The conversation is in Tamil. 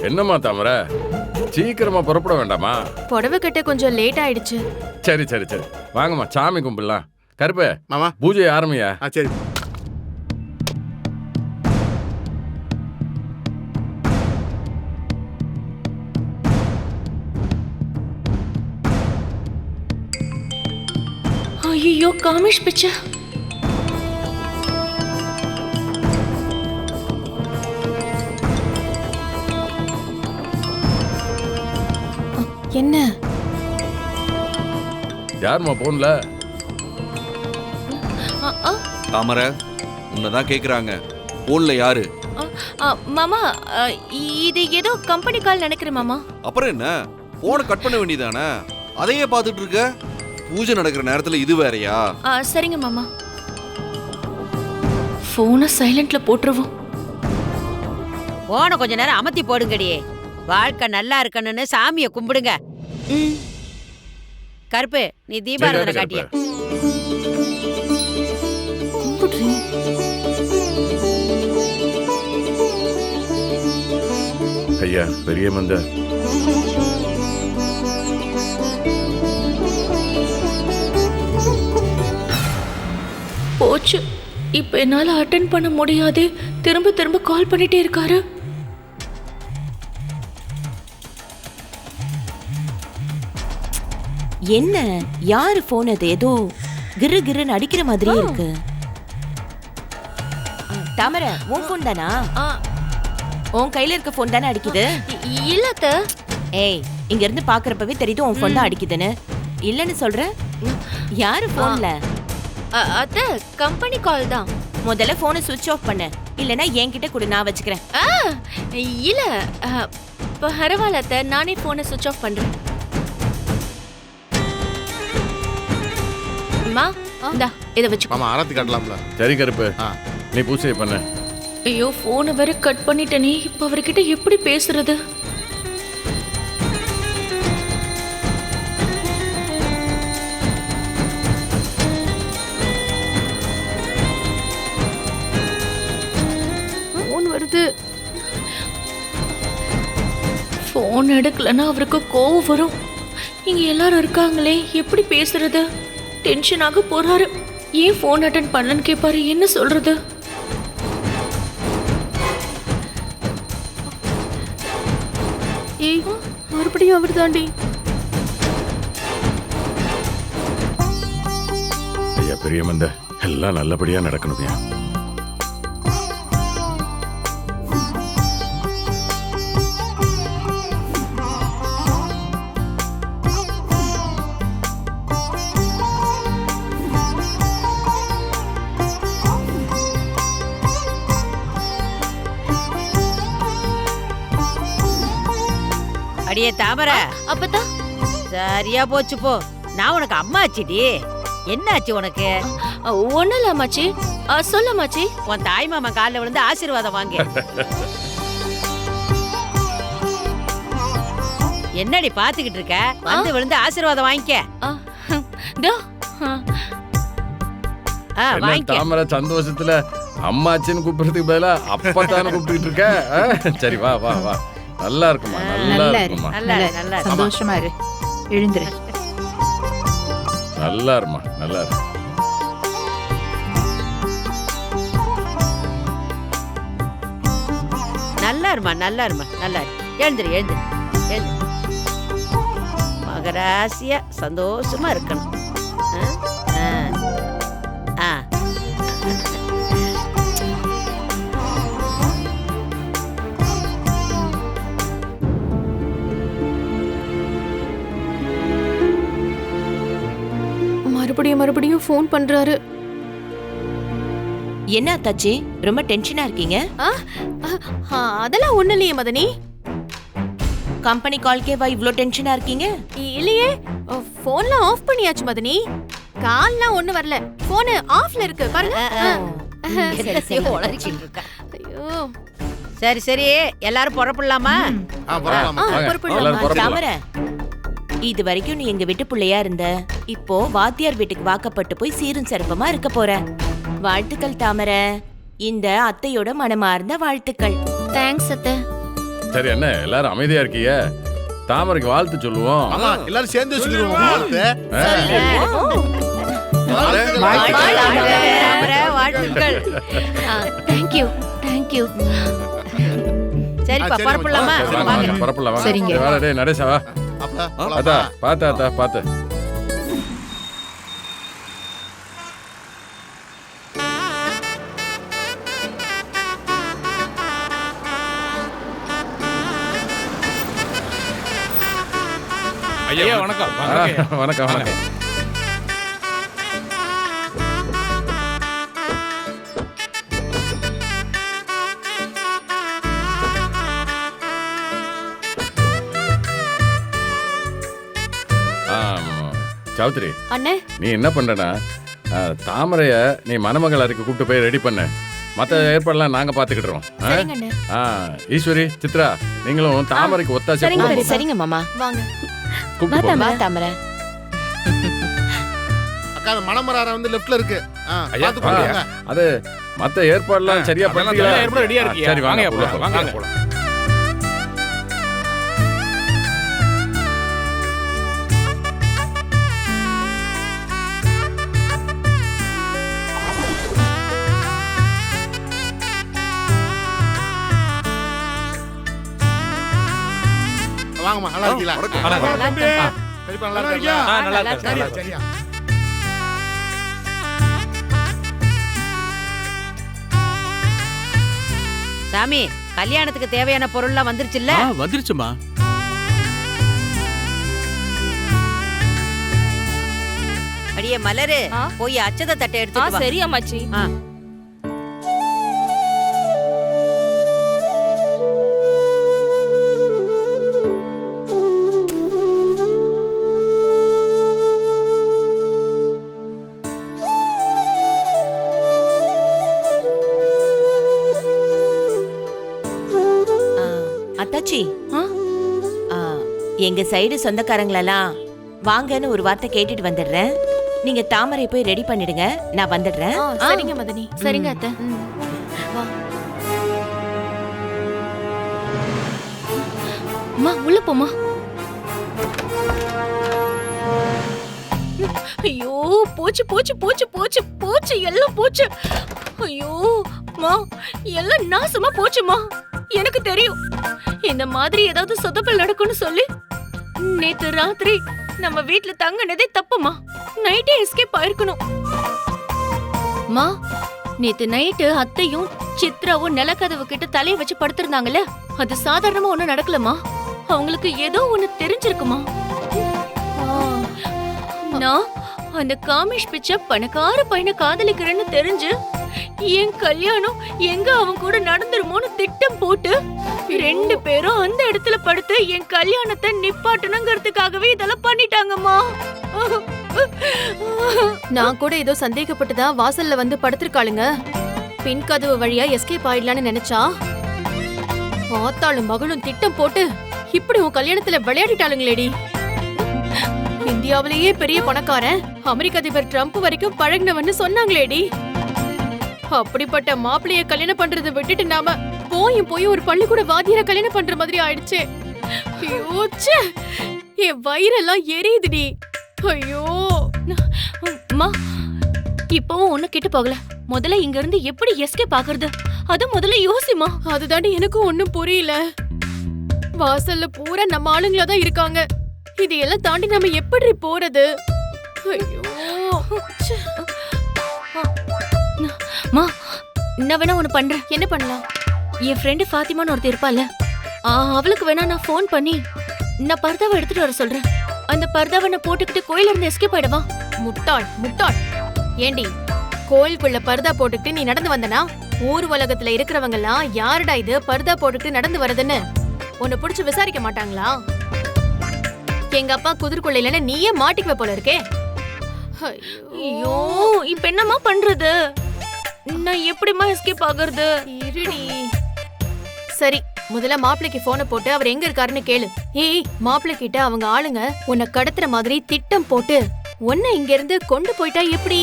என்னம்மா தாமரை, சீக்கிரமா புறப்பட வேண்டாமா? புடவை கட்ட கொஞ்சம் லேட் ஆயிடுச்சு. சரி சரி சரி, வாங்கம்மா சாமி கும்பிடலாம். கருப்பே மாமா பூஜை ஆரம்பியா? சரி. ஐயோ காமேஷ் பிச்சை. என்ன யாரும்மா போன்ல? தாமரை உன்னதான் கேக்குறாங்க. போன்ல யாரு? மாமா, இது ஏதோ கம்பெனி கால் நினைக்கிறேன் மாமா. அப்புறம் என்ன, போனை கட் பண்ண வேண்டியதானே? அதையே பார்த்துட்டு இருக்க? பூஜை நடக்கிற நேரத்துல இது வேறயா? சரிங்க மாமா. போனை சைலண்ட்ல போட்டுருவோம். போன கொஞ்ச நேரம் அமர்த்தி போடுங்கடியே. வாழ்க்கை நல்லா இருக்கணும்னு சாமியை கும்பிடுங்க. கருப்பு, நீ தீபாராதனை காட்டிய. ஐயா பெரிய மந்த. போச்சு, இப்ப என்னால அட்டென்ட் பண்ண முடியாது. திரும்ப திரும்ப கால் பண்ணிட்டே இருக்காரு. என்ன யாரு போன்? அது ஏதோ கிரு கிருன்னு அடிக்கிற மாதிரியே இருக்கு. தாமரை, உன் போன் தானா? உன் கையில இருக்க போன் தானே அடிக்குது? இல்லத்த. ஏய், இங்க இருந்து பாக்குறப்பவே தெரியுது உன் போன் தான் அடிக்குதுன்னு. இல்லன்னு சொல்ற? யாரு போன்ல? அத்த, கம்பெனி கால் தான். முதல்ல போனை சுவிட்ச் ஆஃப் பண்ணு, இல்லனா என்கிட்ட கொடு, நான் வச்சுக்கிறேன். இல்ல பரவாயில்ல அத்த, நானே போனை சுவிட்ச் ஆஃப் பண்றேன். அம்மா, இந்தா இத வச்சு. மாமா ஆரத்தி காட்டலாம்ல? சரி கருப்பு, நீ பூஜை பண்ண. ஐயோ, போனை வேற கட் பண்ணிட்டேனே. இப்ப அவர்கிட்ட எப்படி பேசுறது? போன் வருது. போன் எடுக்கலன்னா அவருக்கு கோவம் வரும். இங்க எல்லாரும் இருக்காங்களே, எப்படி பேசுறது? டென்ஷனாக போறாரு. ஏன் போன் அட்டென்ட் பண்ணலன்னு கேட்பாரு. என்ன சொல்றது? ஏய், மறுபடியும் அவர் தாண்டி. ஐயா பெரிய மந்த, எல்லாம் நல்லபடியா நடக்கணும்யா. அடியே தாமரை, அப்பதா சரியா போச்சு போ. நான் உனக்கு அம்மா ஆச்சுடி. என்னாச்சு உனக்கு? ஒண்ணு இல்ல அம்மாச்சி. சொல்ல அம்மாச்சி. உன் தாய் மாமா காலில் விழுந்து ஆசீர்வாதம் வாங்க. என்னடி பாத்துக்கிட்டு இருக்க? வந்து விழுந்து ஆசீர்வாதம் வாங்கிக்க. வாங்கிக்க. தாமரை சந்தோஷத்துல அம்மாச்சின்னு கூப்பிடுறதுக்கு பதிலா அப்பத்தான்னு கூப்பிட்டு இருக்க. சரி வா வா வா. நல்லா இருக்குமா, நல்லா இருக்குமா. நல்லா சந்தோஷமா இரு. எழுந்துரு. நல்லா இருமா, நல்லா இரு. நல்லா இருமா, நல்லா இருமா, நல்லா இரு. எழுந்துரு எழுந்துரு எழுந்துரு. மகராசியா சந்தோஷமா இருக்கணும். மறுபடியும் ஃபோன் பண்றாரு. என்ன தச்சி, ரொம்ப டென்ஷனா இருக்கீங்க? அதெல்லாம் ஒண்ணு இல்லையே மதனி. கம்பெனி கால்க்கேவா இவ்ளோ டென்ஷனா இருக்கீங்க? இல்லையே, போன்லாம் ஆஃப் பண்ணியாச்சு மதனி. கால்லாம் ஒண்ணு வரல. போன் ஆஃப்ல இருக்கு பாருங்க. ஐயோ, சரி சரி, எல்லாரும் புறப்படலாமா? தாமரை, இது வரைக்கும் நீ எங்க வீட்டு பிள்ளையா இருந்த. இப்போ வாத்தியார் வீட்டுக்கு வாக்கப்பட்டு போய் சீரும் சிறப்பமா இருக்க போற. வாழ்த்துக்கள் தாமரை. இந்த அத்தையோட மனமார்ந்த வாழ்த்துக்கள். தேங்க்ஸ் அத்தை. சரி என்ன எல்லாரும் அமைதியா இருக்கீங்க? தாமரைக்கு வாழ்த்து சொல்லுவோம். ஆமா எல்லாரும் சேர்ந்து சொல்லிடுவோம் வாழ்த்து. தாமரை, வாழ்த்துக்கள். Thank you thank you. சரிப்பா பரப்பலாமா? வாங்க பரப்பலாம் வாங்க. சரிங்க. வாடா டேய் நடேசா வா. அதா பாத்து. ஐயா வணக்கம். வணக்கம். சௌத்ரி அண்ணே நீ என்ன பண்றனா தாமரைய நீ மணமகள் அறைக்கு கூப்பிட்டு போய் ரெடி பண்ண. மற்ற ஏற்பாடுலாம் நாங்க பாத்துக்கிட்டுறோம். ஈஸ்வரி சித்ரா நீங்களும் தாமரைக்கு ஒத்தாசை சரிங்க மாமா. வாங்க. கூப்பிட்டு போங்க. வா தாமரை. அக்கா மணமரார வந்து லெஃப்ட்ல இருக்கு. ஐயா, பாத்து போங்க. அது மற்ற ஏற்பாடுலாம் சரியா பண்ணீங்களா? ரெடியா இருக்கீங்க? சரி வாங்க வாங்க போலாம். வாங்கம்மா நல்லா இருக்கீங்களா? சரிப்பா நல்லா இருக்கீங்களா? நல்லா இருக்கு. சரியா? சாமி கல்யாணத்துக்கு தேவையான பொருள்லாம் வந்துருச்சுல்ல? வந்துருச்சுமா. அடியே மலரு போய் அச்சத தட்டை எடுத்துட்டு வா. சரி அம்மாச்சி. அத்தாச்சி எங்க சைடு சொந்தக்காரங்களெல்லாம் வாங்கன்னு ஒரு வார்த்தை கேட்டுட்டு வந்துடுறேன். நீங்க தாமரை போய் ரெடி பண்ணிடுங்க, நான் வந்துடுறேன். சரிங்க மதனி. சரிங்க அத்தை. அம்மா உள்ள போமா. ஐயோ போச்சு எல்லாம் போச்சு. ஐயோ மா எல்லாம் நாசமா போச்சுமா. எனக்கு தெரியும் இந்த மாதிரி ஏதாவது சொதப்பல் நடக்கும்னு சொல்லி நேத்து ராத்திரி நம்ம வீட்ல தங்கினதே தப்புமா. நைட்டே எஸ்கேப் ஆயிருக்கணும். மா நேத்து நைட்டு அத்தையும் சித்ராவும் நிலக்கதவு கிட்ட தலையை வச்சு படுத்திருந்தாங்கல்ல, அது சாதாரணமா ஒண்ணும் நடக்கலமா. அவங்களுக்கு ஏதோ ஒண்ணு தெரிஞ்சிருக்குமா. நான் அந்த காமேஷ் பிச்சை பணக்கார பையனை காதலிக்கிறேன்னு தெரிஞ்சு என் கல்யாணம் எங்க அவன் கூட நடந்துருமோன்னு திட்டம் போட்டு 2 பேரும் அந்த இடத்துல படுத்து என் கல்யாணத்தை நிப்பாட்டணுங்கிறதுக்காகவே இதெல்லாம் பண்ணிட்டாங்கம்மா. நான் கூட ஏதோ சந்தேகப்பட்டுதான் வாசல்ல வந்து படுத்திருக்காளுங்க. பின் கதவு வழியா எஸ்கேப் ஆயிடலான்னு நினைச்சா ஆத்தாளும் மகளும் திட்டம் போட்டு இப்படி உன் கல்யாணத்துல விளையாடிட்டாளுங்களேடி. இந்தியாவிலேயே பெரிய பணக்காரன் அமெரிக்க அதிபர் ட்ரம்ப் வரைக்கும் பழகினவன்னு சொன்னாங்களேடி. அப்படிப்பட்ட மாப்பிள்ளைய கல்யாணம் பண்றதை விட்டுட்டு நாம போய் ஒரு பள்ளிக்கூட வாத்தியார கல்யாணம் பண்ற மாதிரி ஆயிடுச்சு. ஐயோ ச்சே, என் வயிறெல்லாம் எரியுதுடி. ஐயோ அம்மா இப்பவும் ஒண்ணு கிட்ட போகல. முதல்ல இங்க இருந்து எப்படி எஸ்கேப் ஆகுறது அது முதல்ல யோசிமா. அதுதாண்டி எனக்கும் ஒண்ணும் புரியல. வாசல்ல பூரா நம்ம ஆளுங்களா தான் இருக்காங்க. இது எல்லாம் தாண்டி நம்ம எப்படி போறது? ஐயோ ச்சே. மா நான் வேணா ஒண்ணு பண்றேன். என்ன பண்ணலாம்? என் ஃப்ரெண்டு ஃபாத்திமான்னு ஒருத்தர் இருப்பால, அவளுக்கு வேணா நான் ஃபோன் பண்ணி நான் பர்தாவை எடுத்துட்டு வர சொல்றேன். அந்த பர்தாவை நான் போட்டுக்கிட்டு கோயில இருந்து எஸ்கேப் ஆயிடுவா. முட்டாள் ஏண்டி கோயிலுக்குள்ள பர்தா போட்டுக்கிட்டு நீ நடந்து வந்தனா ஊர் உலகத்துல இருக்கிறவங்க எல்லாம் யாருடா இது பர்தா போட்டுக்கிட்டு நடந்து வரதுன்னு உன்னை புடிச்சு விசாரிக்க மாட்டாங்களா? எங்க அப்பா குதிர்குள்ள இல்லைன்னா நீயே மாட்டிக்குவ போல இருக்கே. ஐயோ இப்ப என்னமா பண்றது? நான் எப்படிமா எஸ்கேப் ஆகுறது? இருடி. சரி முதல்ல மாப்பிள்ளைக்கு போனை போட்டு அவர் எங்க இருக்காருன்னு கேளு. ஏய் மாப்பிள்ளை கிட்ட அவங்க ஆளுங்க உன்னை கடத்துற மாதிரி திட்டம் போட்டு உன்னை இங்க இருந்து கொண்டு போயிட்டா எப்படி?